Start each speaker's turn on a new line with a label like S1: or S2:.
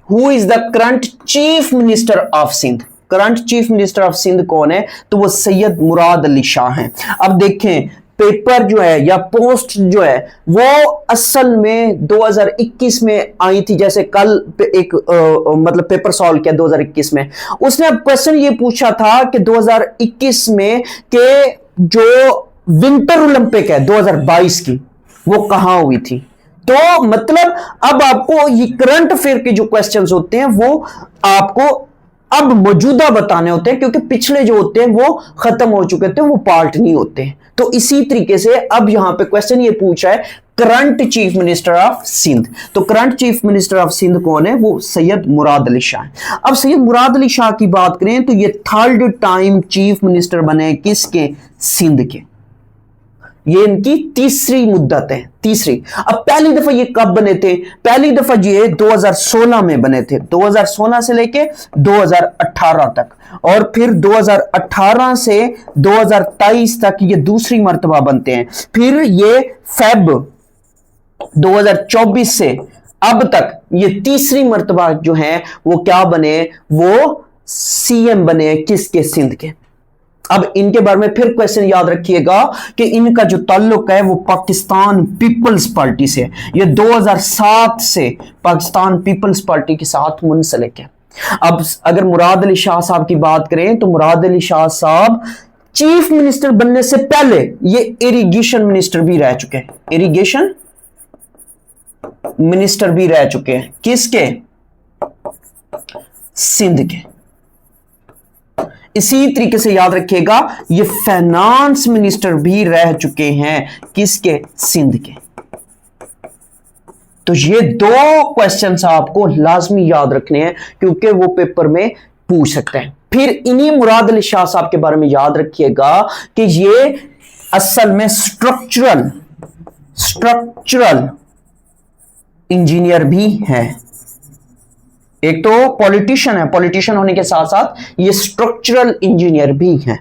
S1: Who is the current chief minister of Sindh. Current chief minister of Sindh कौन है, तो वो सैयद मुराद अली शाह हैं। अब देखें पेपर जो है या पोस्ट जो है वो असल में 2021 में आई थी, जैसे कल एक मतलब पेपर सॉल्व किया 2021 में। उसने अब क्वेश्चन ये पूछा था कि 2021 में के जो विंटर ओलंपिक है 2022 की वो कहां हुई थी। तो मतलब अब आपको ये करंट अफेयर के जो क्वेश्चंस होते हैं वो आपको अब मौजूदा बताने होते हैं, क्योंकि पिछले जो होते हैं वो खत्म हो चुके थे, वो पार्ट नहीं होते हैं। तो इसी तरीके से अब यहां पे क्वेश्चन ये पूछा है current chief minister of Sindh. तो current chief minister of Sindh कौन है, वो सैयद मुराद अली शाह। अब सैयद मुराद अली शाह की बात करें तो ये थर्ड टाइम चीफ मिनिस्टर बने किसके, सिंध के। ये इनकी तीसरी मुद्दत है, तीसरी। अब पहली दफा ये कब बने थे, पहली दफा ये 2016 में बने थे, 2016 से लेके 2018 तक, और फिर 2018 से 2023 तक ये दूसरी मर्तबा बनते हैं। फिर ये फेब 2024 से अब तक ये तीसरी मर्तबा जो है वो क्या बने, वो सीएम बने किसके, सिंध के। अब इनके बारे में फिर क्वेश्चन याद रखिएगा कि इनका जो ताल्लुक है वो पाकिस्तान पीपल्स पार्टी से, ये 2007 से पाकिस्तान पीपल्स पार्टी के साथ मुंसलिक है। अब अगर मुराद अली शाह साहब की बात करें तो मुराद अली शाह साहब चीफ मिनिस्टर बनने से पहले ये इरिगेशन मिनिस्टर भी रह चुके हैं, इरिगेशन मिनिस्टर भी रह चुके हैं किसके, सिंध के। इसी तरीके से याद रखिएगा ये फाइनेंस मिनिस्टर भी रह चुके हैं किसके, सिंध के। तो ये दो क्वेश्चंस आपको लाजमी याद रखने हैं क्योंकि वो पेपर में पूछ सकते हैं। फिर इन्हीं मुराद अली शाह साहब के बारे में याद रखिएगा कि ये असल में स्ट्रक्चरल इंजीनियर भी हैं। एक तो पॉलिटिशियन है, पॉलिटिशियन होने के साथ साथ ये स्ट्रक्चरल इंजीनियर भी हैं।